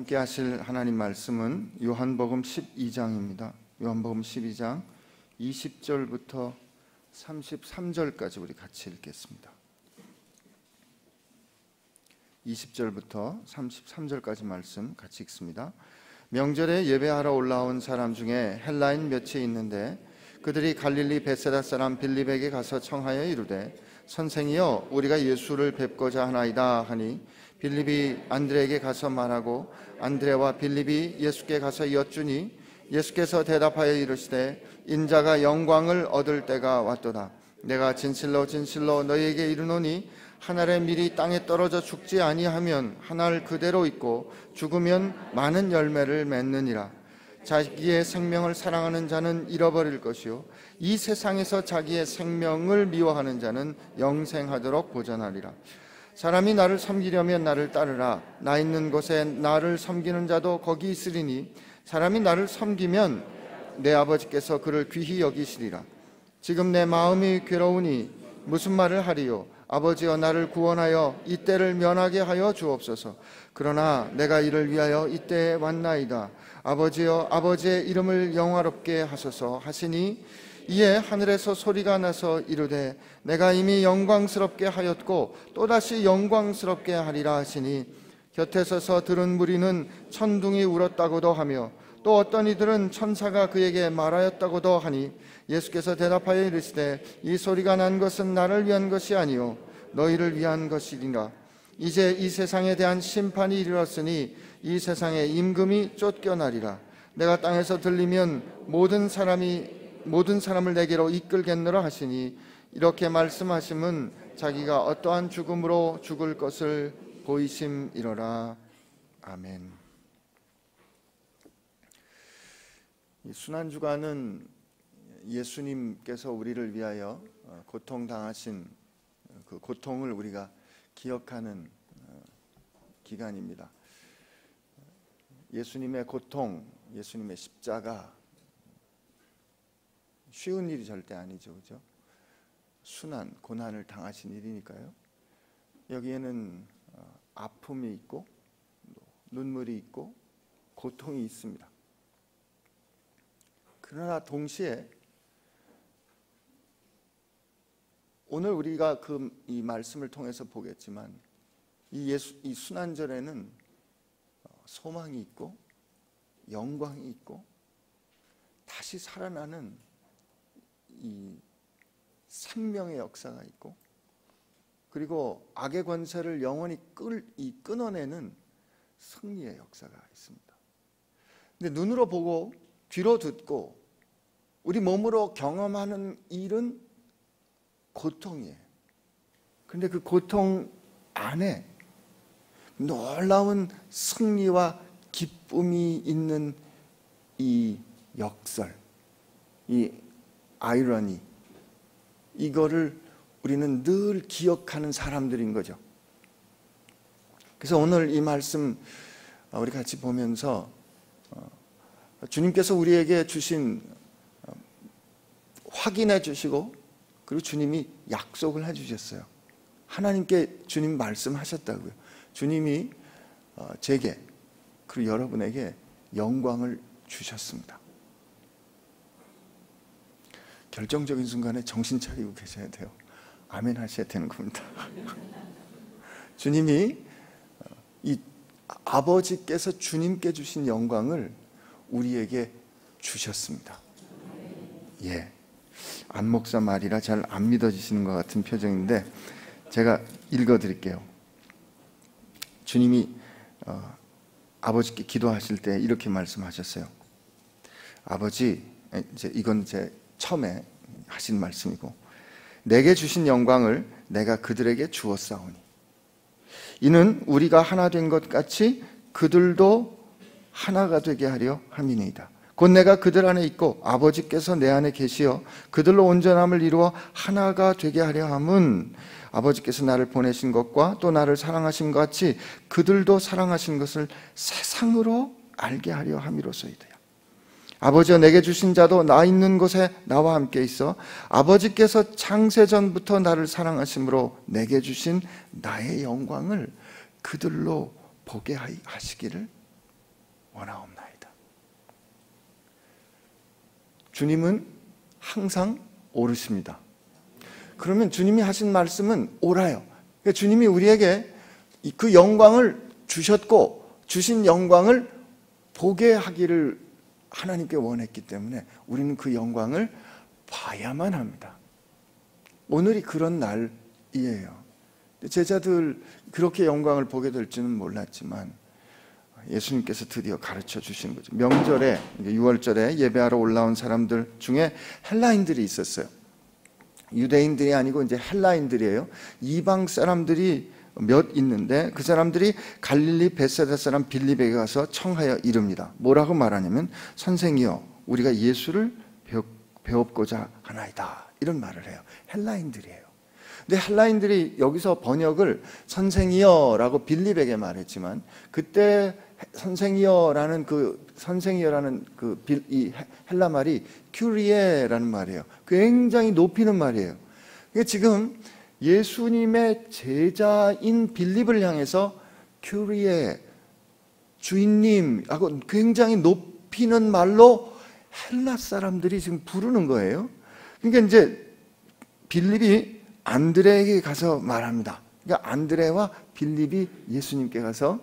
함께 하실 하나님 말씀은 요한복음 12장입니다. 요한복음 12장 20절부터 33절까지 우리 같이 읽겠습니다. 20절부터 33절까지 말씀 같이 읽습니다. 명절에 예배하러 올라온 사람 중에 헬라인 몇이 있는데 그들이 갈릴리 벳세다 사람 빌립에게 가서 청하여 이르되 선생이여 우리가 예수를 뵙고자 하나이다 하니 빌립이 안드레에게 가서 말하고 안드레와 빌립이 예수께 가서 여쭈니 예수께서 대답하여 이르시되 인자가 영광을 얻을 때가 왔도다. 내가 진실로 진실로 너희에게 이르노니 한 알의 밀이 땅에 떨어져 죽지 아니하면 한 알 그대로 있고 죽으면 많은 열매를 맺느니라. 자기의 생명을 사랑하는 자는 잃어버릴 것이요 이 세상에서 자기의 생명을 미워하는 자는 영생하도록 보전하리라. 사람이 나를 섬기려면 나를 따르라. 나 있는 곳에 나를 섬기는 자도 거기 있으리니 사람이 나를 섬기면 내 아버지께서 그를 귀히 여기시리라. 지금 내 마음이 괴로우니 무슨 말을 하리요? 아버지여 나를 구원하여 이 때를 면하게 하여 주옵소서. 그러나 내가 이를 위하여 이때에 왔나이다. 아버지여 아버지의 이름을 영화롭게 하소서 하시니 이에 하늘에서 소리가 나서 이르되 내가 이미 영광스럽게 하였고 또다시 영광스럽게 하리라 하시니 곁에 서서 들은 무리는 천둥이 울었다고도 하며 또 어떤 이들은 천사가 그에게 말하였다고도 하니 예수께서 대답하여 이르시되 이 소리가 난 것은 나를 위한 것이 아니요 너희를 위한 것이니라. 이제 이 세상에 대한 심판이 이르렀으니 이 세상의 임금이 쫓겨나리라. 내가 땅에서 들리면 모든 사람을 내게로 이끌겠노라 하시니 이렇게 말씀하심은 자기가 어떠한 죽음으로 죽을 것을 보이심이로라. 아멘. 이 순환주간은 예수님께서 우리를 위하여 고통당하신 그 고통을 우리가 기억하는 기간입니다. 예수님의 고통, 예수님의 십자가 쉬운 일이 절대 아니죠, 그죠? 순환, 고난을 당하신 일이니까요. 여기에는 아픔이 있고 눈물이 있고 고통이 있습니다. 그러나 동시에 오늘 우리가 이 말씀을 통해서 보겠지만 이 순환절에는 소망이 있고 영광이 있고 다시 살아나는 이 생명의 역사가 있고 그리고 악의 권세를 영원히 끊어내는 승리의 역사가 있습니다. 근데 눈으로 보고 귀로 듣고 우리 몸으로 경험하는 일은 고통이에요. 그런데 그 고통 안에 놀라운 승리와 기쁨이 있는 이 역설, 이 아이러니, 이거를 우리는 늘 기억하는 사람들인 거죠. 그래서 오늘 이 말씀 우리 같이 보면서 주님께서 우리에게 주신 확인해 주시고 그리고 주님이 약속을 해주셨어요. 하나님께 주님 말씀하셨다고요. 주님이 제게 그리고 여러분에게 영광을 주셨습니다. 결정적인 순간에 정신 차리고 계셔야 돼요. 아멘 하셔야 되는 겁니다. 주님이 이 아버지께서 주님께 주신 영광을 우리에게 주셨습니다. 예. 안 목사 말이라 잘 안 믿어지시는 것 같은 표정인데 제가 읽어드릴게요. 주님이 아버지께 기도하실 때 이렇게 말씀하셨어요. 아버지, 이건 제 처음에 하신 말씀이고 내게 주신 영광을 내가 그들에게 주었사오니 이는 우리가 하나 된 것 같이 그들도 하나가 되게 하려 함이니이다. 곧 내가 그들 안에 있고 아버지께서 내 안에 계시어 그들로 온전함을 이루어 하나가 되게 하려 함은 아버지께서 나를 보내신 것과 또 나를 사랑하신 것 같이 그들도 사랑하신 것을 세상으로 알게 하려 함이로소이다. 아버지여 내게 주신 자도 나 있는 곳에 나와 함께 있어 아버지께서 창세전부터 나를 사랑하심으로 내게 주신 나의 영광을 그들로 보게 하시기를 원하옵나이다. 주님은 항상 옳으십니다. 그러면 주님이 하신 말씀은 옳아요. 그러니까 주님이 우리에게 그 영광을 주셨고 주신 영광을 보게 하기를 하나님께 원했기 때문에 우리는 그 영광을 봐야만 합니다. 오늘이 그런 날이에요. 제자들 그렇게 영광을 보게 될 줄은 몰랐지만 예수님께서 드디어 가르쳐 주시는 거죠. 명절에 6월절에 예배하러 올라온 사람들 중에 헬라인들이 있었어요. 유대인들이 아니고 이제 헬라인들이에요. 이방 사람들이 몇 있는데 그 사람들이 갈릴리 벳사다 사람 빌립에게 가서 청하여 이릅니다. 뭐라고 말하냐면 선생이여 우리가 예수를 배웁고자 하나이다, 이런 말을 해요. 헬라인들이에요. 근데 헬라인들이 여기서 번역을 선생이여라고 빌립에게 말했지만 그때 선생이여라는 이 헬라 말이 큐리에라는 말이에요. 굉장히 높이는 말이에요. 그러니까 지금 예수님의 제자인 빌립을 향해서 큐리에, 주인님하고 굉장히 높이는 말로 헬라 사람들이 지금 부르는 거예요. 그러니까 이제 빌립이 안드레에게 가서 말합니다. 그러니까 안드레와 빌립이 예수님께 가서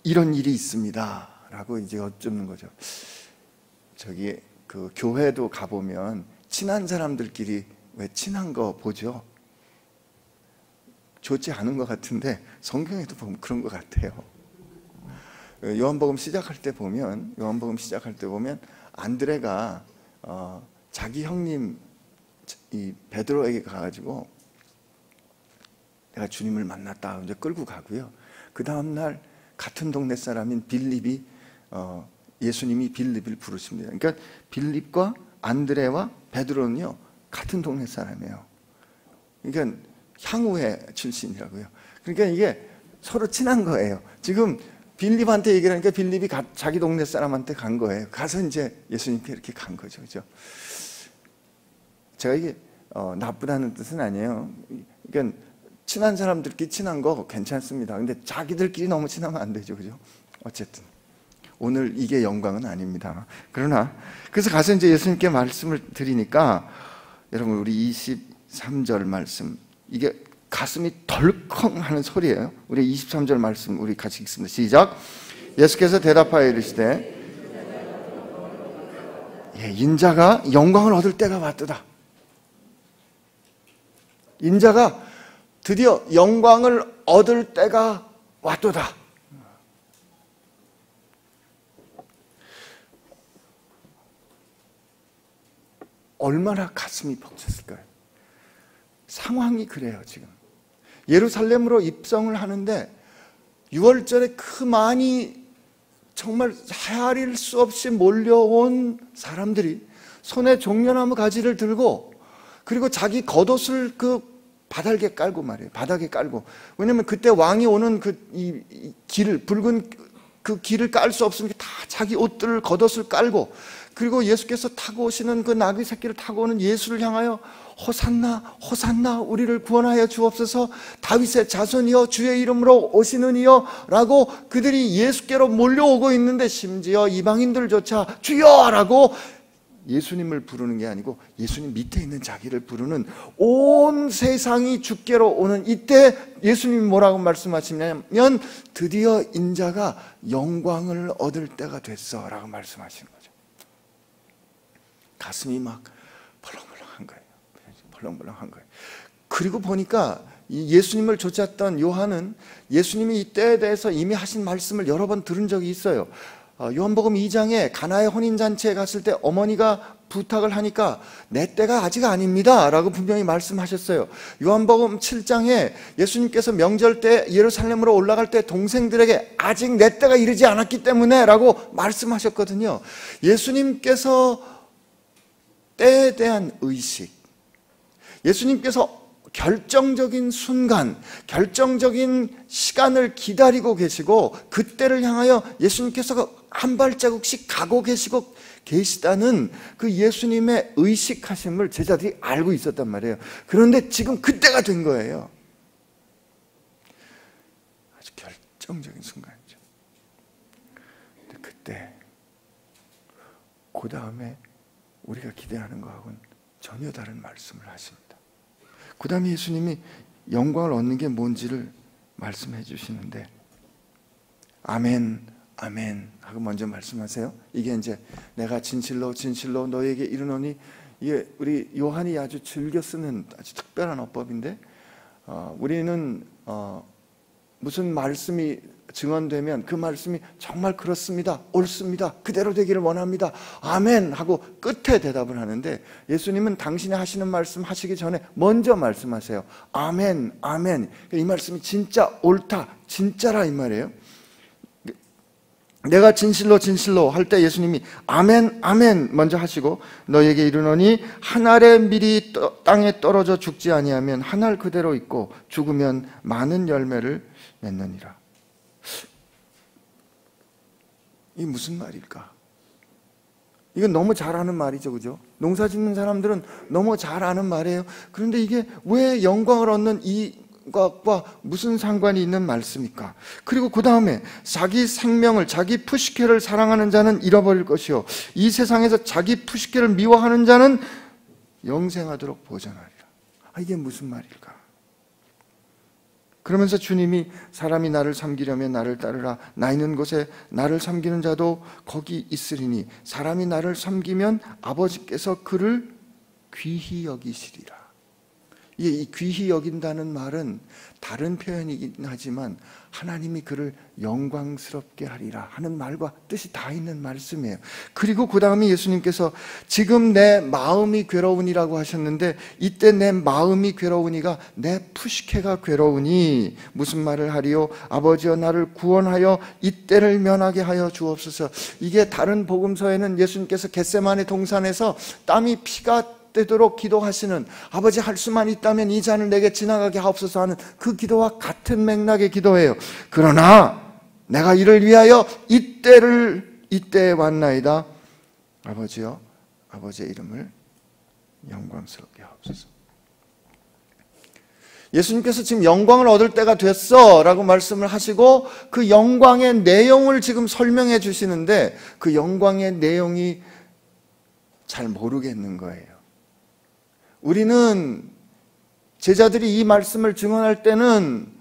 이런 일이 있습니다 라고 이제 여쭙는 거죠. 저기 그 교회도 가보면 친한 사람들끼리 왜 친한 거 보죠? 좋지 않은 것 같은데 성경에도 보면 그런 것 같아요. 요한복음 시작할 때 보면 안드레가 자기 형님 이 베드로에게 가가지고 내가 주님을 만났다 이제 끌고 가고요. 그 다음 날 같은 동네 사람인 빌립이 예수님이 빌립을 부르십니다. 그러니까 빌립과 안드레와 베드로는요 같은 동네 사람이에요. 그러니까 향후회 출신이라고요. 그러니까 이게 서로 친한 거예요. 지금 빌립한테 얘기를 하니까 빌립이 자기 동네 사람한테 간 거예요. 가서 이제 예수님께 이렇게 간 거죠. 그죠? 제가 이게 나쁘다는 뜻은 아니에요. 그러니까 친한 사람들끼리 친한 거 괜찮습니다. 근데 자기들끼리 너무 친하면 안 되죠. 그죠? 어쨌든 오늘 이게 영광은 아닙니다. 그러나 그래서 가서 이제 예수님께 말씀을 드리니까 여러분 우리 23절 말씀 이게 가슴이 덜컹 하는 소리예요. 우리 23절 말씀 우리 같이 읽습니다. 시작. 예수께서 대답하여 이르시되 인자가 영광을 얻을 때가 왔도다. 인자가 드디어 영광을 얻을 때가 왔도다. 얼마나 가슴이 벅찼을까요? 상황이 그래요. 지금 예루살렘으로 입성을 하는데 6월절에 그 많이 정말 헤아릴 수 없이 몰려온 사람들이 손에 종려나무 가지를 들고 그리고 자기 겉옷을 그 바닥에 깔고 말이에요. 바닥에 깔고. 왜냐하면 그때 왕이 오는 이 길을 붉은 그 길을 깔 수 없으니까 다 자기 옷들을 겉옷을 깔고 그리고 예수께서 타고 오시는 그 나귀 새끼를 타고 오는 예수를 향하여 호산나 호산나 우리를 구원하여 주옵소서 다윗의 자손이여 주의 이름으로 오시는 이여 라고 그들이 예수께로 몰려오고 있는데 심지어 이방인들조차 주여 라고 예수님을 부르는 게 아니고 예수님 밑에 있는 자기를 부르는 온 세상이 주께로 오는 이때 예수님이 뭐라고 말씀하시냐면 드디어 인자가 영광을 얻을 때가 됐어 라고 말씀하시는 거죠. 가슴이 막 벌렁벌렁한 거예요. 벌렁벌렁한 거예요. 그리고 보니까 예수님을 쫓았던 요한은 예수님이 이 때에 대해서 이미 하신 말씀을 여러 번 들은 적이 있어요. 요한복음 2장에 가나의 혼인잔치에 갔을 때 어머니가 부탁을 하니까 내 때가 아직 아닙니다 라고 분명히 말씀하셨어요. 요한복음 7장에 예수님께서 명절 때 예루살렘으로 올라갈 때 동생들에게 아직 내 때가 이르지 않았기 때문에 라고 말씀하셨거든요. 예수님께서 때에 대한 의식, 예수님께서 결정적인 순간, 결정적인 시간을 기다리고 계시고 그때를 향하여 예수님께서 한 발자국씩 가고 계시다는 그 예수님의 의식하심을 제자들이 알고 있었단 말이에요. 그런데 지금 그때가 된 거예요. 아주 결정적인 순간이죠. 때 그 다음에 우리가 기대하는 것하고는 전혀 다른 말씀을 하십니다. 그 다음에 예수님이 영광을 얻는 게 뭔지를 말씀해 주시는데 아멘 아멘 하고 먼저 말씀하세요. 이게 이제 내가 진실로 진실로 너에게 이르노니, 이게 우리 요한이 아주 즐겨 쓰는 아주 특별한 어법인데, 우리는 무슨 말씀이 증언되면 그 말씀이 정말 그렇습니다, 옳습니다, 그대로 되기를 원합니다, 아멘 하고 끝에 대답을 하는데, 예수님은 당신이 하시는 말씀 하시기 전에 먼저 말씀하세요. 아멘 아멘. 이 말씀이 진짜 옳다, 진짜라 이 말이에요. 내가 진실로 진실로 할 때 예수님이 아멘 아멘 먼저 하시고, 너에게 이르노니 한 알의 밀이 땅에 떨어져 죽지 아니하면 한 알 그대로 있고 죽으면 많은 열매를 맺느니라. 이게 무슨 말일까? 이건 너무 잘 아는 말이죠, 그죠? 농사 짓는 사람들은 너무 잘 아는 말이에요. 그런데 이게 왜 영광을 얻는 이것과 무슨 상관이 있는 말씀입니까? 그리고 그 다음에 자기 생명을, 자기 푸시케를 사랑하는 자는 잃어버릴 것이요 이 세상에서 자기 푸시케를 미워하는 자는 영생하도록 보전하리라. 이게 무슨 말일까? 그러면서 주님이 사람이 나를 섬기려면 나를 따르라. 나 있는 곳에 나를 섬기는 자도 거기 있으리니 사람이 나를 섬기면 아버지께서 그를 귀히 여기시리라. 이 귀히 여긴다는 말은 다른 표현이긴 하지만 하나님이 그를 영광스럽게 하리라 하는 말과 뜻이 다 있는 말씀이에요. 그리고 그 다음에 예수님께서 지금 내 마음이 괴로우니라고 하셨는데, 이때 내 마음이 괴로우니가 내 푸시케가 괴로우니 무슨 말을 하리요? 아버지여 나를 구원하여 이때를 면하게 하여 주옵소서. 이게 다른 복음서에는 예수님께서 겟세마네 동산에서 땀이 피가 되도록 기도하시는, 아버지 할 수만 있다면 이 잔을 내게 지나가게 하옵소서 하는 그 기도와 같은 맥락의 기도예요. 그러나 내가 이를 위하여 이때에 왔나이다. 아버지여 아버지의 이름을 영광스럽게 하옵소서. 예수님께서 지금 영광을 얻을 때가 됐어 라고 말씀을 하시고 그 영광의 내용을 지금 설명해 주시는데, 그 영광의 내용이 잘 모르겠는 거예요. 우리는 제자들이 이 말씀을 증언할 때는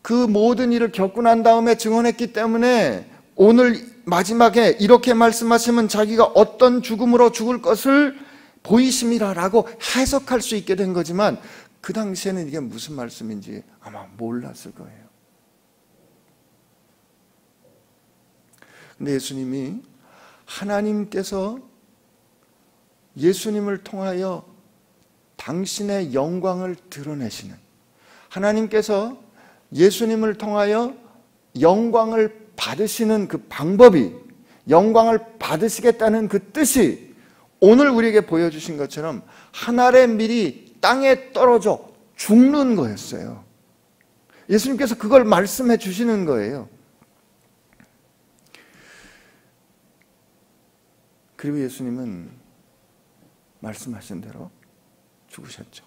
그 모든 일을 겪고 난 다음에 증언했기 때문에 오늘 마지막에 이렇게 말씀하시면 자기가 어떤 죽음으로 죽을 것을 보이심이라 라고 해석할 수 있게 된 거지만, 그 당시에는 이게 무슨 말씀인지 아마 몰랐을 거예요. 근데 예수님이, 하나님께서 예수님을 통하여 당신의 영광을 드러내시는, 하나님께서 예수님을 통하여 영광을 받으시는 그 방법이, 영광을 받으시겠다는 그 뜻이 오늘 우리에게 보여주신 것처럼 한 알의 밀이 땅에 떨어져 죽는 거였어요. 예수님께서 그걸 말씀해 주시는 거예요. 그리고 예수님은 말씀하신 대로 죽으셨죠.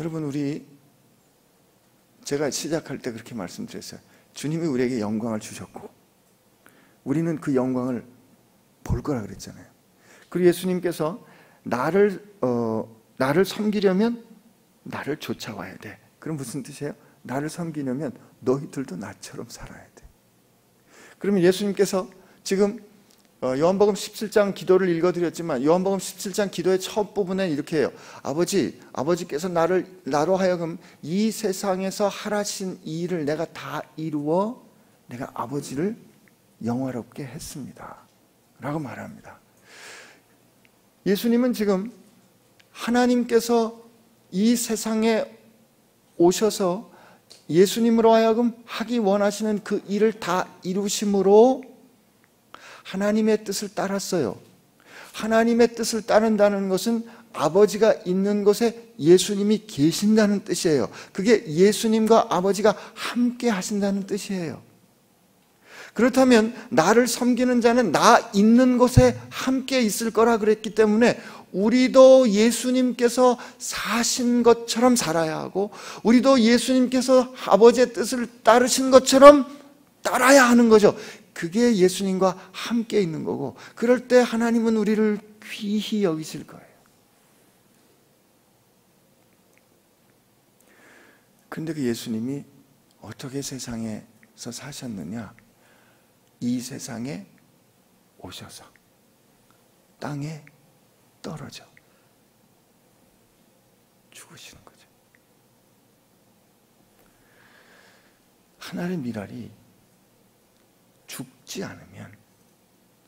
여러분, 제가 시작할 때 그렇게 말씀드렸어요. 주님이 우리에게 영광을 주셨고 우리는 그 영광을 볼 거라 그랬잖아요. 그리고 예수님께서 나를 섬기려면 나를 쫓아와야 돼. 그럼 무슨 뜻이에요? 나를 섬기려면 너희들도 나처럼 살아야 돼. 그러면 예수님께서 지금 요한복음 17장 기도를 읽어드렸지만, 요한복음 17장 기도의 첫 부분에 이렇게 해요. 아버지께서 나로 하여금 이 세상에서 하라신 이 일을 내가 다 이루어 내가 아버지를 영화롭게 했습니다 라고 말합니다. 예수님은 지금 하나님께서 이 세상에 오셔서 예수님으로 하여금 하기 원하시는 그 일을 다 이루심으로 하나님의 뜻을 따랐어요. 하나님의 뜻을 따른다는 것은 아버지가 있는 곳에 예수님이 계신다는 뜻이에요. 그게 예수님과 아버지가 함께 하신다는 뜻이에요. 그렇다면 나를 섬기는 자는 나 있는 곳에 함께 있을 거라 그랬기 때문에 우리도 예수님께서 사신 것처럼 살아야 하고, 우리도 예수님께서 아버지의 뜻을 따르신 것처럼 따라야 하는 거죠. 그게 예수님과 함께 있는 거고, 그럴 때 하나님은 우리를 귀히 여기실 거예요. 그런데 그 예수님이 어떻게 세상에서 사셨느냐? 이 세상에 오셔서 땅에 떨어져 죽으시는 거죠. 하나의 미랄이 죽지 않으면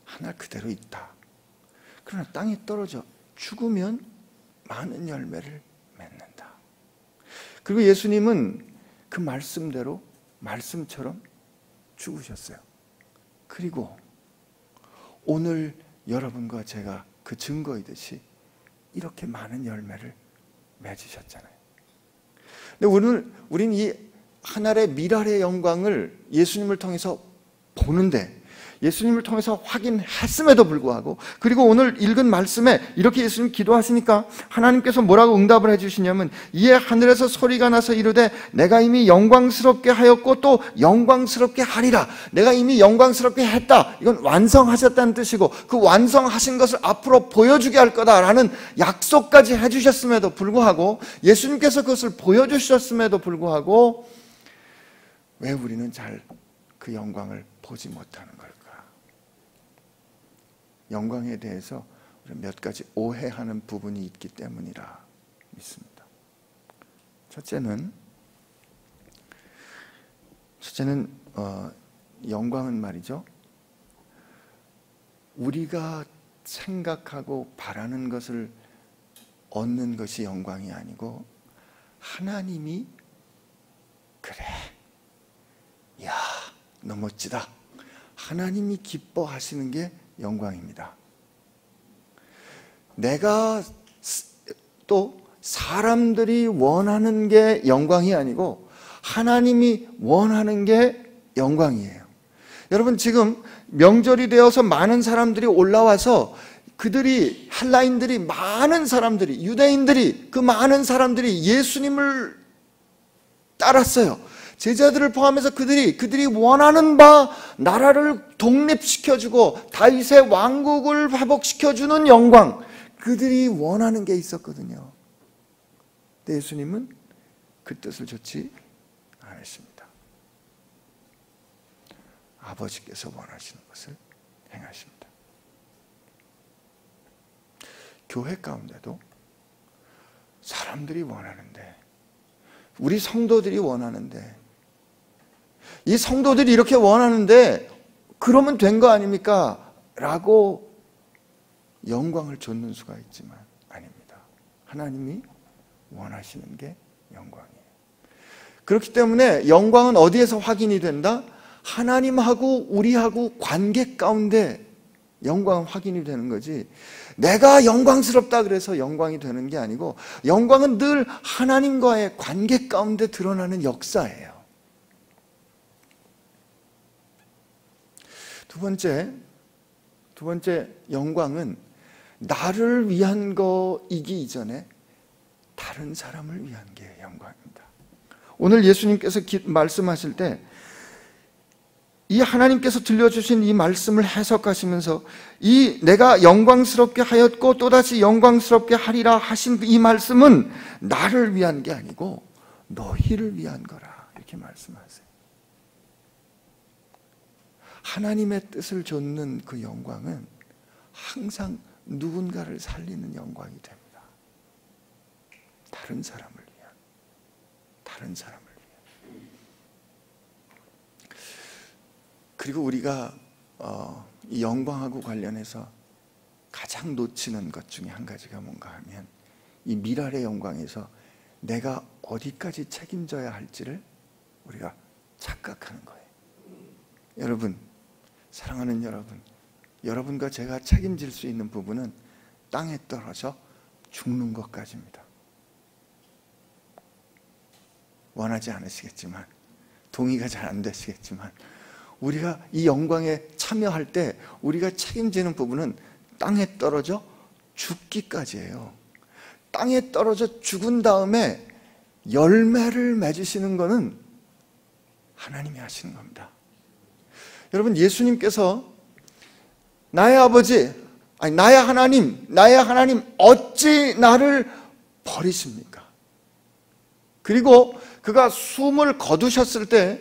하나 그대로 있다. 그러나 땅에 떨어져 죽으면 많은 열매를 맺는다. 그리고 예수님은 그 말씀대로 말씀처럼 죽으셨어요. 그리고 오늘 여러분과 제가 그 증거이듯이 이렇게 많은 열매를 맺으셨잖아요. 근데 오늘 우리는 이 하늘의 미랄의 영광을 예수님을 통해서 보는데, 예수님을 통해서 확인했음에도 불구하고, 그리고 오늘 읽은 말씀에 이렇게 예수님 기도하시니까 하나님께서 뭐라고 응답을 해주시냐면, 이에 하늘에서 소리가 나서 이르되 내가 이미 영광스럽게 하였고 또 영광스럽게 하리라. 내가 이미 영광스럽게 했다, 이건 완성하셨다는 뜻이고, 그 완성하신 것을 앞으로 보여주게 할 거다라는 약속까지 해주셨음에도 불구하고, 예수님께서 그것을 보여주셨음에도 불구하고 왜 우리는 잘 그 영광을 보지 못하는 걸까? 영광에 대해서 몇 가지 오해하는 부분이 있기 때문이라 믿습니다. 첫째는 영광은 말이죠, 우리가 생각하고 바라는 것을 얻는 것이 영광이 아니고, 하나님이 그래, 야, 너 멋지다, 하나님이 기뻐하시는 게 영광입니다. 내가 또 사람들이 원하는 게 영광이 아니고 하나님이 원하는 게 영광이에요. 여러분, 지금 명절이 되어서 많은 사람들이 올라와서 그들이, 헬라인들이, 많은 사람들이, 유대인들이, 그 많은 사람들이 예수님을 따랐어요. 제자들을 포함해서 그들이 원하는 바 나라를 독립시켜주고 다윗의 왕국을 회복시켜주는 영광, 그들이 원하는 게 있었거든요. 근데 예수님은 그 뜻을 좋지 않으십니다. 아버지께서 원하시는 것을 행하십니다. 교회 가운데도 사람들이 원하는데, 우리 성도들이 원하는데, 이 성도들이 이렇게 원하는데 그러면 된 거 아닙니까? 라고 영광을 좇는 수가 있지만 아닙니다. 하나님이 원하시는 게 영광이에요. 그렇기 때문에 영광은 어디에서 확인이 된다? 하나님하고 우리하고 관계 가운데 영광은 확인이 되는 거지, 내가 영광스럽다 그래서 영광이 되는 게 아니고, 영광은 늘 하나님과의 관계 가운데 드러나는 역사예요. 두 번째 영광은 나를 위한 거이기 이전에 다른 사람을 위한 게 영광입니다. 오늘 예수님께서 말씀하실 때 이 하나님께서 들려주신 이 말씀을 해석하시면서, 이 내가 영광스럽게 하였고 또다시 영광스럽게 하리라 하신 이 말씀은 나를 위한 게 아니고 너희를 위한 거라, 이렇게 말씀하세요. 하나님의 뜻을 좇는 그 영광은 항상 누군가를 살리는 영광이 됩니다. 다른 사람을 위한. 그리고 우리가 이 영광하고 관련해서 가장 놓치는 것 중에 한 가지가 뭔가 하면, 이 미랄의 영광에서 내가 어디까지 책임져야 할지를 우리가 착각하는 거예요. 여러분, 사랑하는 여러분, 여러분과 제가 책임질 수 있는 부분은 땅에 떨어져 죽는 것까지입니다. 원하지 않으시겠지만, 동의가 잘 안 되시겠지만, 우리가 이 영광에 참여할 때 우리가 책임지는 부분은 땅에 떨어져 죽기까지예요. 땅에 떨어져 죽은 다음에 열매를 맺으시는 것은 하나님이 하시는 겁니다. 여러분, 예수님께서 나의 아버지, 아니 나의 하나님 어찌 나를 버리십니까? 그리고 그가 숨을 거두셨을 때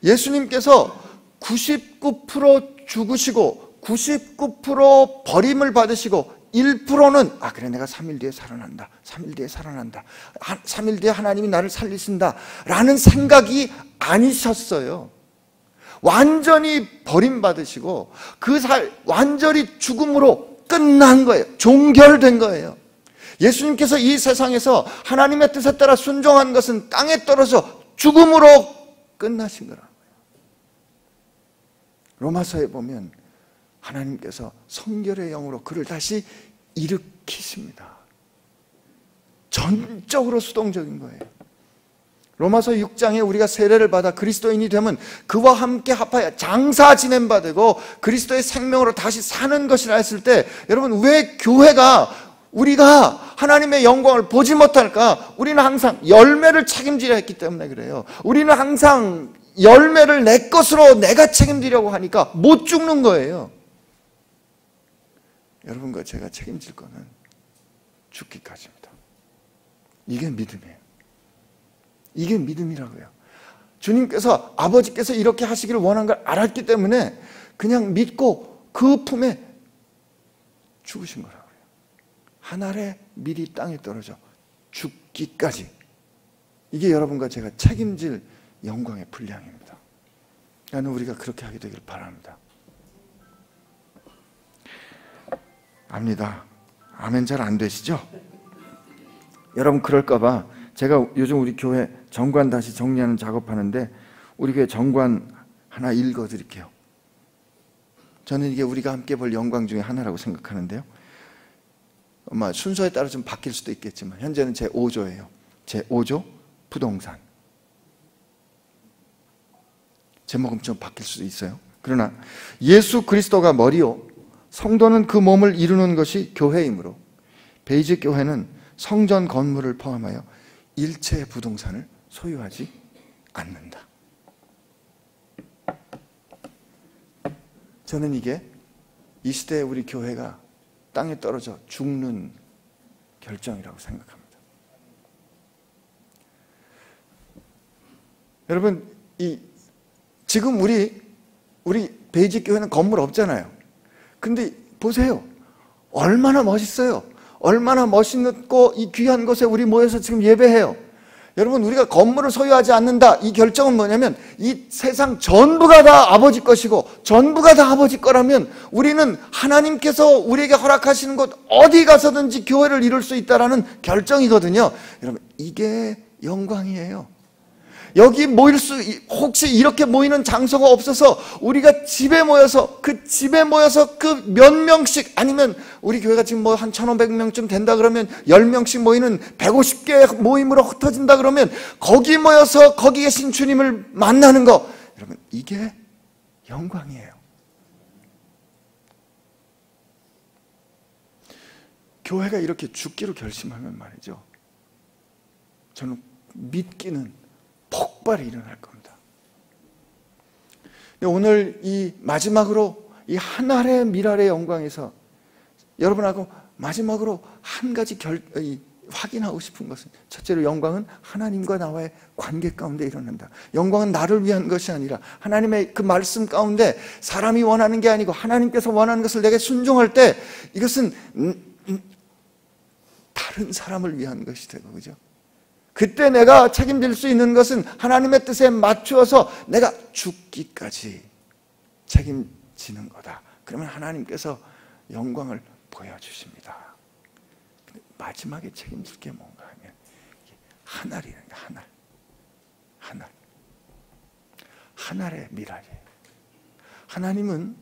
예수님께서 99% 죽으시고 99% 버림을 받으시고 1%는 그래 내가 3일 뒤에 살아난다. 3일 뒤에 살아난다. 3일 뒤에 하나님이 나를 살리신다 라는 생각이 아니셨어요. 완전히 버림받으시고 완전히 죽음으로 끝난 거예요. 종결된 거예요. 예수님께서 이 세상에서 하나님의 뜻에 따라 순종한 것은 땅에 떨어져 죽음으로 끝나신 거라고요. 로마서에 보면 하나님께서 성결의 영으로 그를 다시 일으키십니다. 전적으로 수동적인 거예요. 로마서 6장에 우리가 세례를 받아 그리스도인이 되면 그와 함께 합하여 장사 지냄받고 그리스도의 생명으로 다시 사는 것이라 했을 때, 여러분, 왜 교회가 우리가 하나님의 영광을 보지 못할까? 우리는 항상 열매를 책임지려 했기 때문에 그래요. 우리는 항상 열매를 내 것으로 내가 책임지려고 하니까 못 죽는 거예요. 여러분과 제가 책임질 거는 죽기까지입니다. 이게 믿음이에요. 이게 믿음이라고요. 주님께서, 아버지께서 이렇게 하시기를 원한 걸 알았기 때문에 그냥 믿고 그 품에 죽으신 거라고요. 한 알의 밀이 땅에 떨어져 죽기까지. 이게 여러분과 제가 책임질 영광의 분량입니다. 나는 우리가 그렇게 하게 되기를 바랍니다. 압니다. 아멘 잘 안 되시죠? 여러분, 그럴까봐 제가 요즘 우리 교회 정관 다시 정리하는 작업하는데 우리 교회 정관 하나 읽어드릴게요. 저는 이게 우리가 함께 볼 영광 중에 하나라고 생각하는데요. 아마 순서에 따라 좀 바뀔 수도 있겠지만 현재는 제 5조예요. 제 5조 부동산. 제목은 좀 바뀔 수도 있어요. 그러나 예수 그리스도가 머리요 성도는 그 몸을 이루는 것이 교회이므로 베이직 교회는 성전 건물을 포함하여 일체의 부동산을 소유하지 않는다. 저는 이게 이 시대에 우리 교회가 땅에 떨어져 죽는 결정이라고 생각합니다. 여러분, 지금 우리 베이직 교회는 건물 없잖아요. 근데 보세요. 얼마나 멋있어요. 얼마나 멋있고 이 귀한 곳에 우리 모여서 지금 예배해요. 여러분, 우리가 건물을 소유하지 않는다, 이 결정은 뭐냐면 이 세상 전부가 다 아버지 것이고 전부가 다 아버지 거라면 우리는 하나님께서 우리에게 허락하시는 곳 어디 가서든지 교회를 이룰 수 있다라는 결정이거든요. 여러분, 이게 영광이에요. 여기 혹시 이렇게 모이는 장소가 없어서 우리가 집에 모여서 그 몇 명씩, 아니면 우리 교회가 지금 뭐 한 1,500명쯤 된다 그러면 10명씩 모이는 150개 모임으로 흩어진다 그러면 거기 모여서 거기 계신 주님을 만나는 거, 여러분, 이게 영광이에요. 교회가 이렇게 죽기로 결심하면 말이죠, 저는 믿기는 폭발이 일어날 겁니다. 오늘 이 마지막으로 이 한 알의 밀알의 영광에서 여러분하고 마지막으로 한 가지 확인하고 싶은 것은, 첫째로 영광은 하나님과 나와의 관계 가운데 일어난다. 영광은 나를 위한 것이 아니라 하나님의 그 말씀 가운데 사람이 원하는 게 아니고 하나님께서 원하는 것을 내게 순종할 때 이것은 다른 사람을 위한 것이 되고, 그죠? 그때 내가 책임질 수 있는 것은 하나님의 뜻에 맞추어서 내가 죽기까지 책임지는 거다. 그러면 하나님께서 영광을 보여주십니다. 근데 마지막에 책임질 게 뭔가 하면 한 알이라는 게 한 알. 한 알의 미랄이에요. 하나님은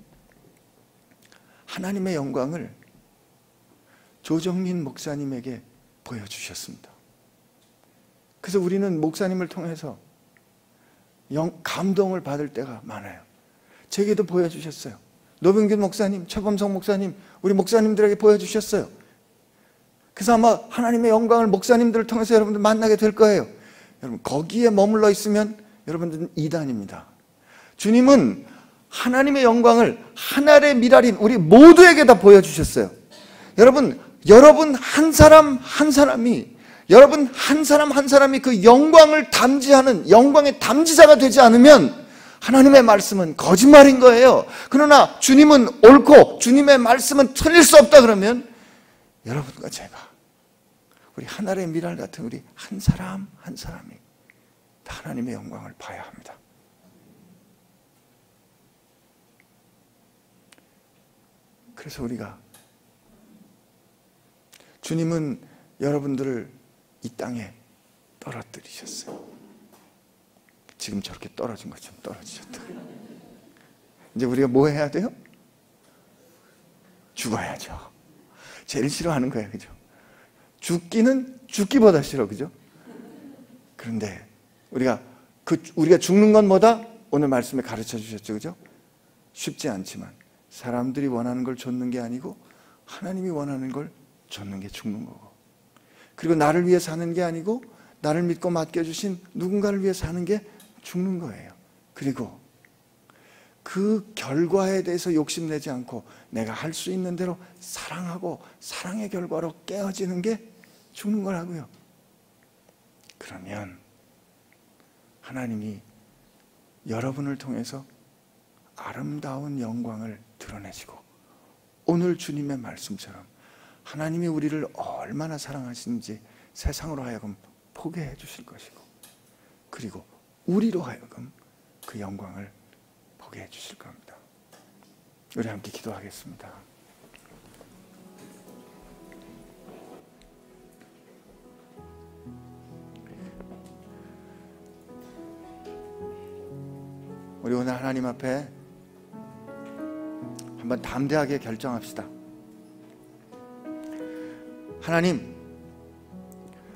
하나님의 영광을 조정민 목사님에게 보여주셨습니다. 그래서 우리는 목사님을 통해서 감동을 받을 때가 많아요. 제게도 보여주셨어요. 노병균 목사님, 최범성 목사님, 우리 목사님들에게 보여주셨어요. 그래서 아마 하나님의 영광을 목사님들을 통해서 여러분들 만나게 될 거예요. 여러분, 거기에 머물러 있으면 여러분들은 이단입니다. 주님은 하나님의 영광을 하늘의 미랄인 우리 모두에게 다 보여주셨어요. 여러분 한 사람 한 사람이 그 영광을 담지하는 영광의 담지자가 되지 않으면 하나님의 말씀은 거짓말인 거예요. 그러나 주님은 옳고 주님의 말씀은 틀릴 수 없다 그러면 여러분과 제가 우리 하늘의 미랄 같은 우리 한 사람 한 사람이 다 하나님의 영광을 봐야 합니다. 그래서 우리가 주님은 여러분들을 이 땅에 떨어뜨리셨어요. 지금 저렇게 떨어진 것처럼 떨어지셨다. 이제 우리가 뭐 해야 돼요? 죽어야죠. 제일 싫어하는 거예요, 그죠? 죽기는 죽기보다 싫어, 그죠? 그런데 우리가 죽는 건 뭐다? 오늘 말씀에 가르쳐 주셨죠, 그죠? 쉽지 않지만 사람들이 원하는 걸 좇는 게 아니고 하나님이 원하는 걸 좇는 게 죽는 거고, 그리고 나를 위해 사는 게 아니고 나를 믿고 맡겨주신 누군가를 위해 사는 게 죽는 거예요. 그리고 그 결과에 대해서 욕심내지 않고 내가 할 수 있는 대로 사랑하고 사랑의 결과로 깨어지는 게 죽는 거라고요. 그러면 하나님이 여러분을 통해서 아름다운 영광을 드러내시고 오늘 주님의 말씀처럼 하나님이 우리를 얼마나 사랑하시는지 세상으로 하여금 포개해 주실 것이고, 그리고 우리로 하여금 그 영광을 보게 해 주실 겁니다. 우리 함께 기도하겠습니다. 우리 오늘 하나님 앞에 한번 담대하게 결정합시다.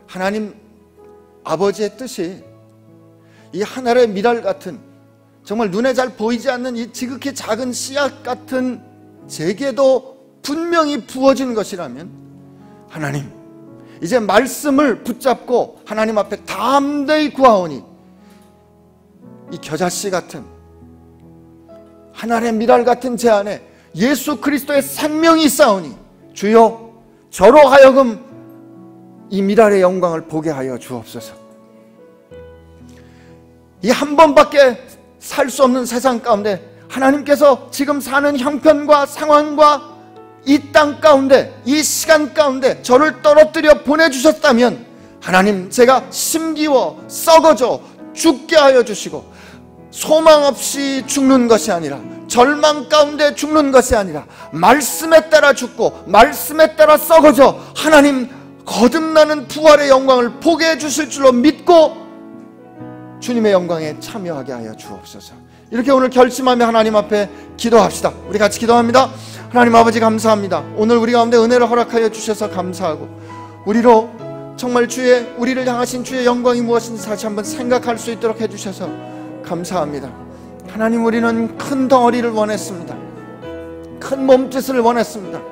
하나님 아버지의 뜻이 이 하늘의 미랄 같은 정말 눈에 잘 보이지 않는 이 지극히 작은 씨앗 같은 제게도 분명히 부어지는 것이라면 하나님, 이제 말씀을 붙잡고 하나님 앞에 담대히 구하오니 이 겨자씨 같은 하늘의 미랄 같은 제 안에 예수 그리스도의 생명이 있사오니 주여 저로 하여금 이 미랄의 영광을 보게 하여 주옵소서. 이 한 번밖에 살 수 없는 세상 가운데 하나님께서 지금 사는 형편과 상황과 이 땅 가운데 이 시간 가운데 저를 떨어뜨려 보내주셨다면 하나님, 제가 심기워 썩어져 죽게 하여 주시고 소망 없이 죽는 것이 아니라 절망 가운데 죽는 것이 아니라 말씀에 따라 죽고 말씀에 따라 썩어져 하나님 거듭나는 부활의 영광을 보게 해주실 줄로 믿고 주님의 영광에 참여하게 하여 주옵소서. 이렇게 오늘 결심하며 하나님 앞에 기도합시다. 우리 같이 기도합니다. 하나님 아버지 감사합니다. 오늘 우리 가운데 은혜를 허락하여 주셔서 감사하고 우리로 정말 우리를 향하신 주의 영광이 무엇인지 다시 한번 생각할 수 있도록 해주셔서 감사합니다. 하나님, 우리는 큰 덩어리를 원했습니다. 큰 몸짓을 원했습니다.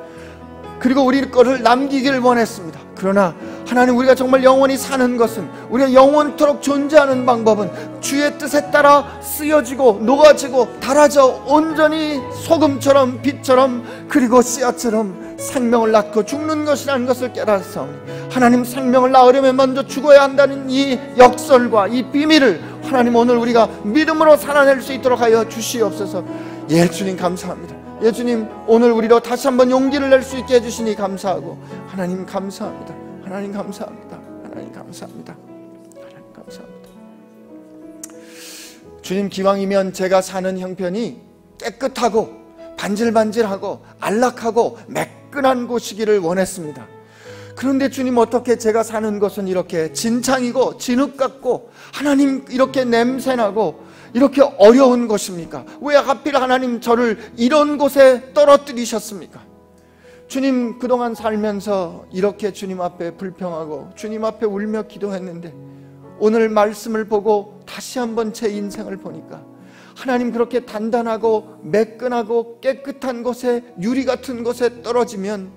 그리고 우리 거를 남기기를 원했습니다. 그러나 하나님, 우리가 정말 영원히 사는 것은, 우리가 영원토록 존재하는 방법은 주의 뜻에 따라 쓰여지고 녹아지고 달아져 온전히 소금처럼 빛처럼 그리고 씨앗처럼 생명을 낳고 죽는 것이라는 것을 깨달았사오니 하나님, 생명을 낳으려면 먼저 죽어야 한다는 이 역설과 이 비밀을 하나님 오늘 우리가 믿음으로 살아낼 수 있도록 하여 주시옵소서. 예, 주님 감사합니다. 예, 주님, 오늘 우리로 다시 한번 용기를 낼 수 있게 해주시니 감사하고 하나님 감사합니다. 하나님 감사합니다. 하나님 감사합니다. 하나님 감사합니다. 주님, 기왕이면 제가 사는 형편이 깨끗하고 반질반질하고 안락하고 매끈한 곳이기를 원했습니다. 그런데 주님, 어떻게 제가 사는 것은 이렇게 진창이고 진흙 같고 하나님 이렇게 냄새나고 이렇게 어려운 것입니까? 왜 하필 하나님 저를 이런 곳에 떨어뜨리셨습니까? 주님, 그동안 살면서 이렇게 주님 앞에 불평하고 주님 앞에 울며 기도했는데 오늘 말씀을 보고 다시 한번 제 인생을 보니까 하나님, 그렇게 단단하고 매끈하고 깨끗한 곳에, 유리 같은 곳에 떨어지면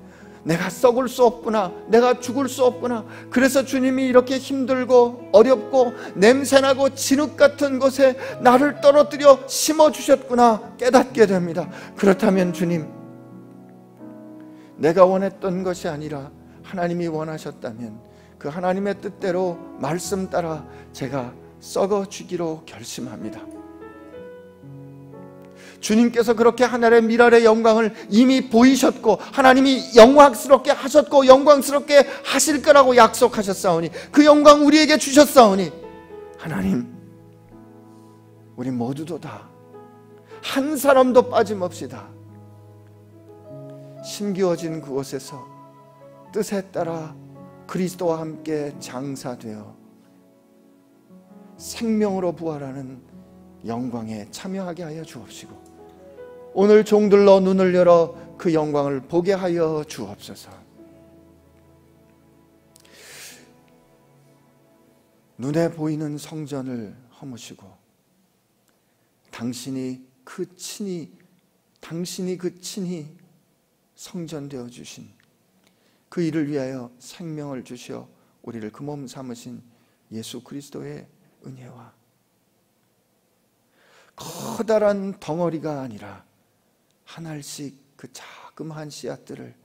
내가 썩을 수 없구나, 내가 죽을 수 없구나. 그래서 주님이 이렇게 힘들고 어렵고 냄새나고 진흙 같은 곳에 나를 떨어뜨려 심어주셨구나 깨닫게 됩니다. 그렇다면 주님, 내가 원했던 것이 아니라 하나님이 원하셨다면 그 하나님의 뜻대로 말씀 따라 제가 썩어 죽기로 결심합니다. 주님께서 그렇게 하늘의 미랄의 영광을 이미 보이셨고 하나님이 영광스럽게 하셨고 영광스럽게 하실 거라고 약속하셨사오니 그 영광 우리에게 주셨사오니 하나님, 우리 모두도 다 한 사람도 빠짐없이 다 심기어진 그곳에서 뜻에 따라 그리스도와 함께 장사되어 생명으로 부활하는 영광에 참여하게 하여 주옵시고 오늘 종들로 눈을 열어 그 영광을 보게 하여 주옵소서. 눈에 보이는 성전을 허무시고 당신이 그 친히 성전되어 주신 그 일을 위하여 생명을 주시어 우리를 그 몸 삼으신 예수 그리스도의 은혜와 커다란 덩어리가 아니라 한 알씩 그 자그마한 씨앗들을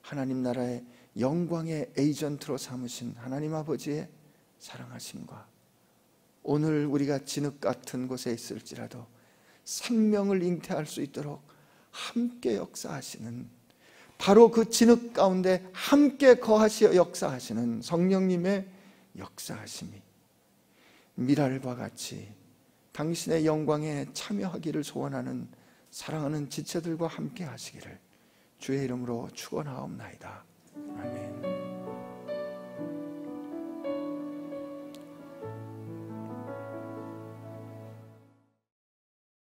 하나님 나라의 영광의 에이전트로 삼으신 하나님 아버지의 사랑하심과 오늘 우리가 진흙 같은 곳에 있을지라도 생명을 잉태할 수 있도록 함께 역사하시는, 바로 그 진흙 가운데 함께 거하시어 역사하시는 성령님의 역사하심이 미랄과 같이 당신의 영광에 참여하기를 소원하는 사랑하는 지체들과 함께 하시기를 주의 이름으로 축원하옵나이다. 아멘.